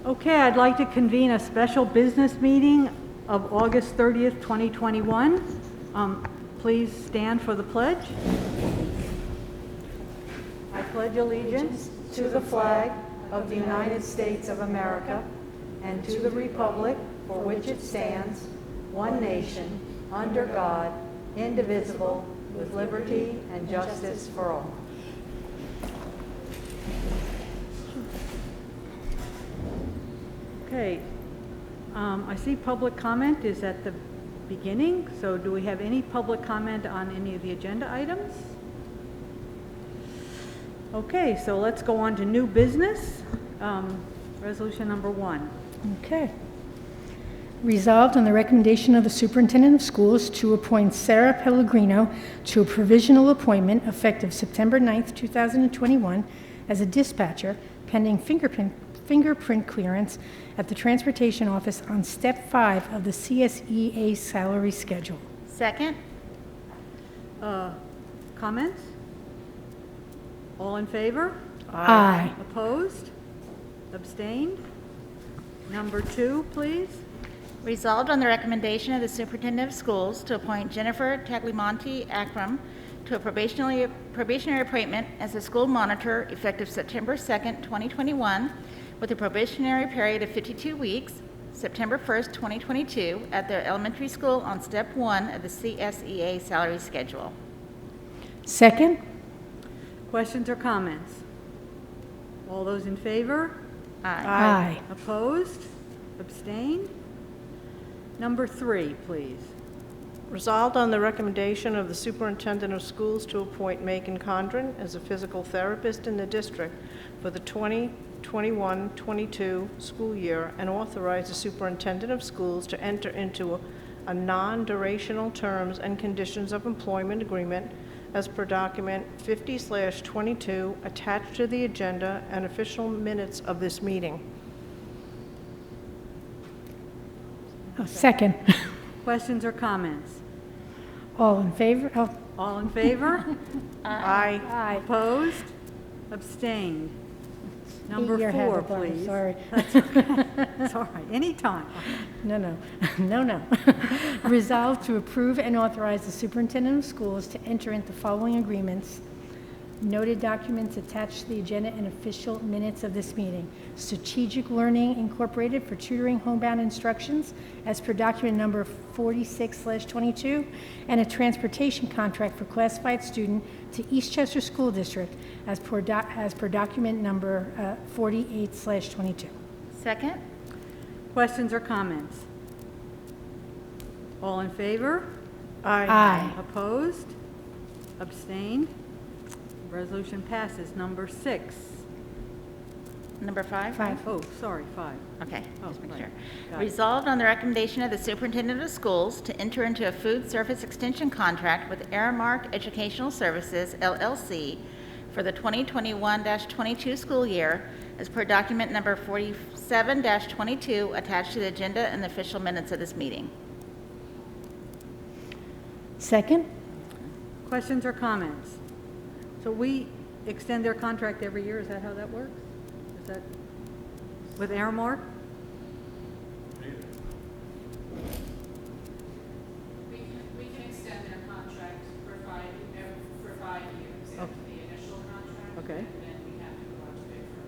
Okay, I'd like to convene a special business meeting of August 30th, 2021. Please stand for the pledge. I pledge allegiance to the flag of the United States of America and to the republic for which it stands, one nation, under God, indivisible, with liberty and justice for all. Okay, I see public comment is at the beginning, so do we have any public comment on any of the agenda items? Okay, so let's go on to new business. Resolution number 1. Okay. Resolved on the recommendation of the superintendent of schools to appoint Sarah Pellegrino to a provisional appointment effective September 9th, 2021 as a dispatcher pending fingerprint clearance at the transportation office on step 5 of the CSEA salary schedule. Second. Comments? All in favor? Aye. Opposed? Abstained? Number 2, please. Resolved on the recommendation of the superintendent of schools to appoint Jennifer Taglimonte Akram to a probationary appointment as a school monitor effective September 2nd, 2021, with a probationary period of 52 weeks, September 1st, 2022, at their elementary school on step 1 of the CSEA salary schedule. Second. Questions or comments? All those in favor? Aye. Opposed? Abstained? Number 3, please. Resolved on the recommendation of the superintendent of schools to appoint Megan Condren as a physical therapist in the district for the 2021-22 school year and authorize the superintendent of schools to enter into a non-durational terms and conditions of employment agreement as per document 50/22 attached to the agenda and official minutes of this meeting. Second. Questions or comments? All in favor? All in favor? Aye. Aye. Opposed? Abstained? Number Your 4, habit, Barb, please. Sorry. It's all right, anytime. No. Resolved to approve and authorize the superintendent of schools to enter into the following agreements. Noted documents attached to the agenda and official minutes of this meeting. Strategic Learning Incorporated for tutoring homebound instructions as per document number 46/22, and a transportation contract for classified student to Eastchester School District as per document number 48/22. Second. Questions or comments? All in favor? Aye. Opposed? Abstained? Resolution passes. Number 6. Number 5? 5. Oh, sorry, 5. Okay, Oh, just make right. sure. Got it. Resolved on the recommendation of the superintendent of schools to enter into a food service extension contract with Aramark Educational Services, LLC, for the 2021-22 school year, as per document number 47/22, attached to the agenda and the official minutes of this meeting. Second. Questions or comments? So we extend their contract every year, is that how that works? Is that with Aramark? We can extend their contract for 5 years after the initial contract. Okay. And then we have to go out to bid for.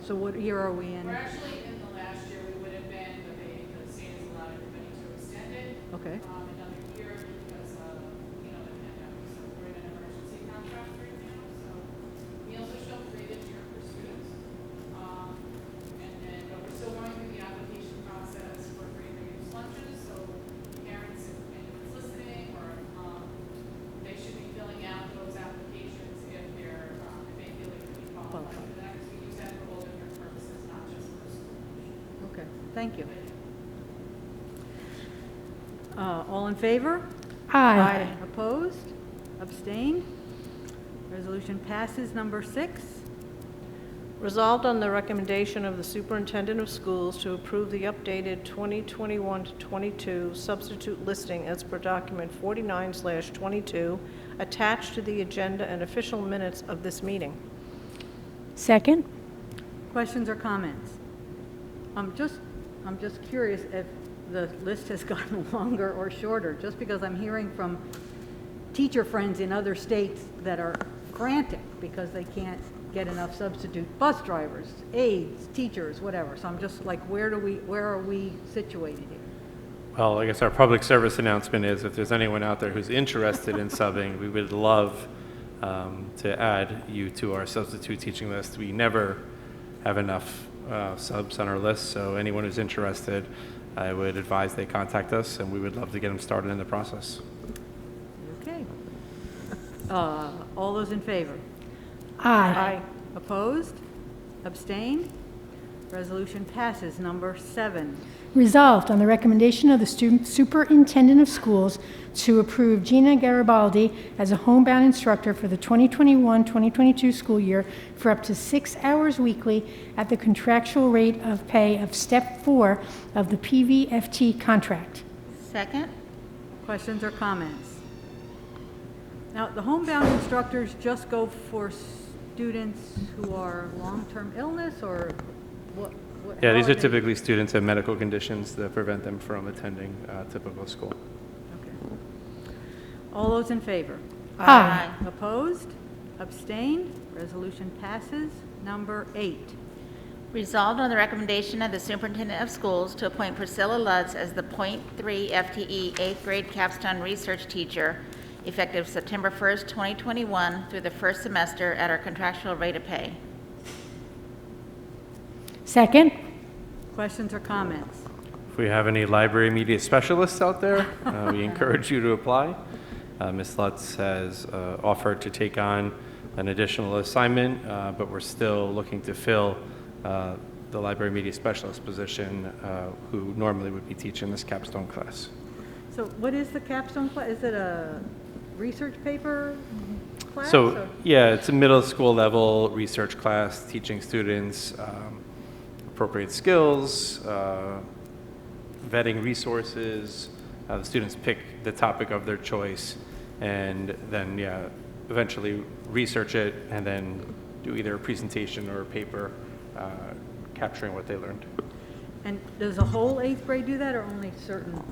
So what year are we in? We're actually in the last year we would have been, but the state has allowed everybody to extend it. Okay. Another year because of, the pandemic. So we're in an emergency contract right now. So meals are still free this year for students. But we're still going through the application process for free reduced lunches. So parents, if anyone's listening, or they should be filling out those applications if they feel they could be qualified for that. Because we use that for all different purposes, not just for school. Okay, thank you. All in favor? Aye. Opposed? Abstained? Resolution passes. Number 6. Resolved on the recommendation of the superintendent of schools to approve the updated 2021-22 substitute listing as per document 49/22 attached to the agenda and official minutes of this meeting. Second. Questions or comments? I'm just curious if the list has gotten longer or shorter, just because I'm hearing from teacher friends in other states that are frantic because they can't get enough substitute bus drivers, aides, teachers, whatever. So I'm just like, where are we situated here? Well, I guess our public service announcement is if there's anyone out there who's interested in subbing, we would love to add you to our substitute teaching list. We never have enough subs on our list, so anyone who's interested, I would advise they contact us, and we would love to get them started in the process. Okay. All those in favor? Aye. Opposed? Abstained? Resolution passes. Number 7. Resolved on the recommendation of the superintendent of schools to approve Gina Garibaldi as a homebound instructor for the 2021-2022 school year for up to 6 hours weekly at the contractual rate of pay of Step 4 of the PVFT contract. Second? Questions or comments? Now, the homebound instructors just go for students who are long-term illness, or what? Yeah, how these are are they- typically students who have medical conditions that prevent them from attending typical school. Okay. All those in favor? Aye. Opposed? Abstained? Resolution passes. Number 8. Resolved on the recommendation of the superintendent of schools to appoint Priscilla Lutz as the .3 FTE 8th grade capstone research teacher effective September 1st, 2021 through the first semester at our contractual rate of pay. Second. Questions or comments? If we have any library media specialists out there, we encourage you to apply. Ms. Lutz has offered to take on an additional assignment, but we're still looking to fill the library media specialist position, who normally would be teaching this capstone class. So what is the capstone class? Is it a research paper class? So, or- yeah, it's a middle school level research class teaching students appropriate skills, vetting resources. The students pick the topic of their choice and then, yeah, eventually research it and then do either a presentation or a paper capturing what they learned. And does the whole 8th grade do that, or only certain?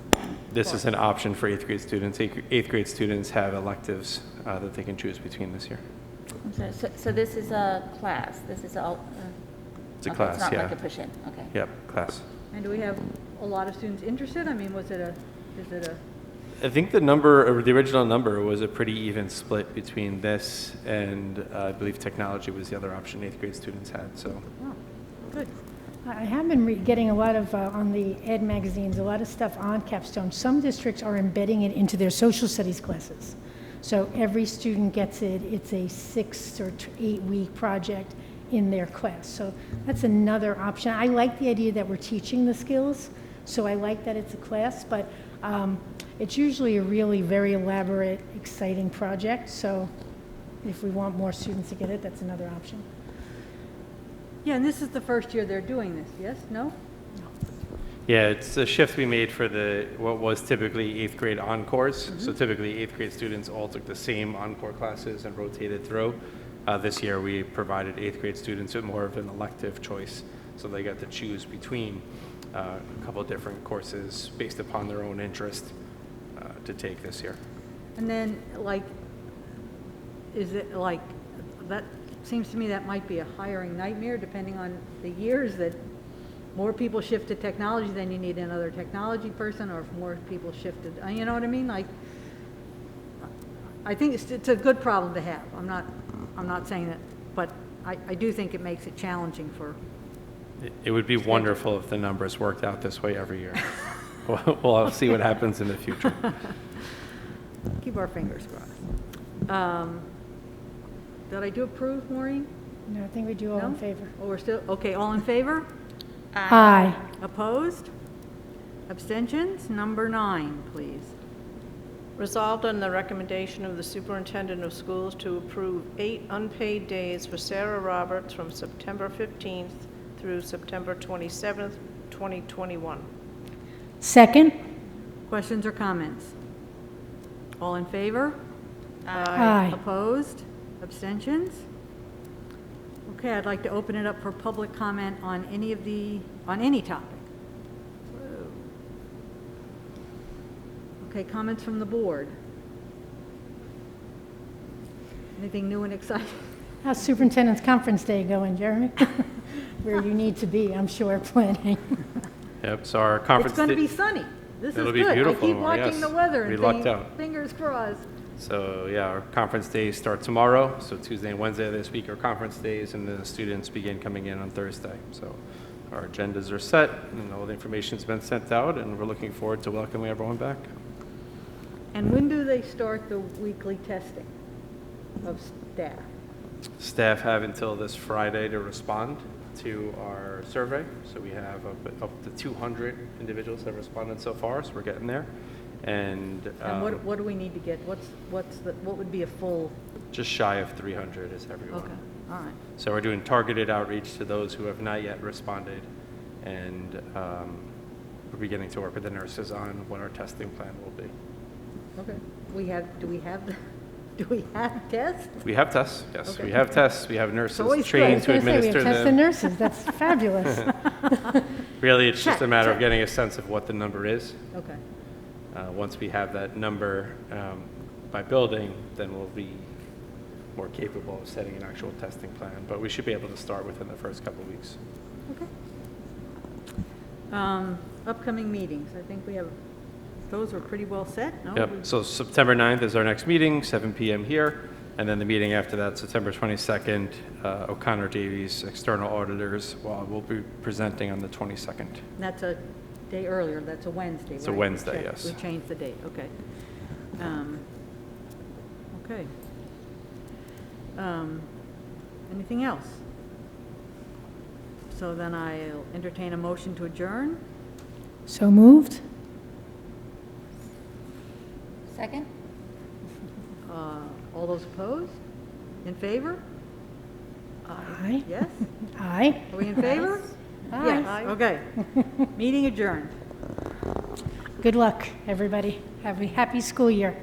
This is an option for 8th grade students. 8th grade students have electives that they can choose between this year. So this is a class? This is all? It's a okay, class, It's not yeah. like a push-in, okay. Yep, class. And do we have a lot of students interested? I mean, is it a, I think the number, or the original number, was a pretty even split between this and I believe technology was the other option 8th grade students had. So oh, good. I have been getting a lot of, on the ed magazines, a lot of stuff on capstone. Some districts are embedding it into their social studies classes. So every student gets it. It's a 6 or 8 week project in their class. So that's another option. I like the idea that we're teaching the skills, so I like that it's a class, but it's usually a really very elaborate, exciting project. So if we want more students to get it, that's another option. Yeah, and this is the first year they're doing this, yes? No? yeah, it's a shift we made for the what was typically 8th grade encores. So typically 8th grade students all took the same encore classes and rotated through. This year we provided 8th grade students with more of an elective choice, so they got to choose between a couple of different courses based upon their own interest to take this year. And then, like, is it like, that seems to me that might be a hiring nightmare, depending on the years, that more people shift to technology, then you need another technology person, or if more people shifted, you know what I mean? Like, I think it's a good problem to have. I'm not saying that, but I do think it makes it challenging for, It would be wonderful if the numbers worked out this way every year. We'll see what happens in the future. keep our fingers crossed. Did I do approve, Maureen? No, I think we do all in No? favor. Oh, we're still, okay, all in favor? Aye. Opposed? Abstentions? Number 9, please. Resolved on the recommendation of the superintendent of schools to approve 8 unpaid days for Sarah Roberts from September 15th through September 27th, 2021. Second. Questions or comments? All in favor? Aye. Opposed? Abstentions? Okay, I'd like to open it up for public comment on any topic. Whoa. Okay, comments from the board. Anything new and exciting? How's Superintendent's Conference Day going, Jeremy? Where you need to be, I'm sure, planning. Yep, so our conference. It's going to be sunny. This is It'll good. be beautiful I keep tomorrow, watching yes. the weather We and lucked thinking, out. fingers crossed. So yeah, our conference days start tomorrow. So Tuesday and Wednesday this week are conference days, and the students begin coming in on Thursday. So our agendas are set, and all the information's been sent out, and we're looking forward to welcoming everyone back. And when do they start the weekly testing of staff? Staff have until this Friday to respond to our survey. So we have up to 200 individuals that have responded so far, so we're getting there. And What do we need to get? What would be a full? just shy of 300 is everyone. Okay, all right. So we're doing targeted outreach to those who have not yet responded, and we're beginning to work with the nurses on what our testing plan will be. Okay. Do we have tests? We have tests, yes. Okay. We have tests. We have nurses always good. I trained was to going to say, we administer have tested them. nurses, that's fabulous. Really, it's just a Check, matter of check. getting a sense of what the number is. Okay. Once we have that number by building, then we'll be more capable of setting an actual testing plan. But we should be able to start within the first couple of weeks. Okay. Upcoming meetings, I think those are pretty well set, no? Yep, so September 9th is our next meeting, 7 PM here. And then the meeting after that, September 22nd, O'Connor Davies, external auditors, we'll be presenting on the 22nd. That's a day earlier, that's a Wednesday, It's a right? Wednesday, yes. We changed the date, okay. Okay. Anything else? So then I'll entertain a motion to adjourn. So moved? Second? All those opposed? In favor? Aye. Yes? Aye. Are we in favor? Aye. Yes, okay. Meeting adjourned. Good luck, everybody. Have a happy school year.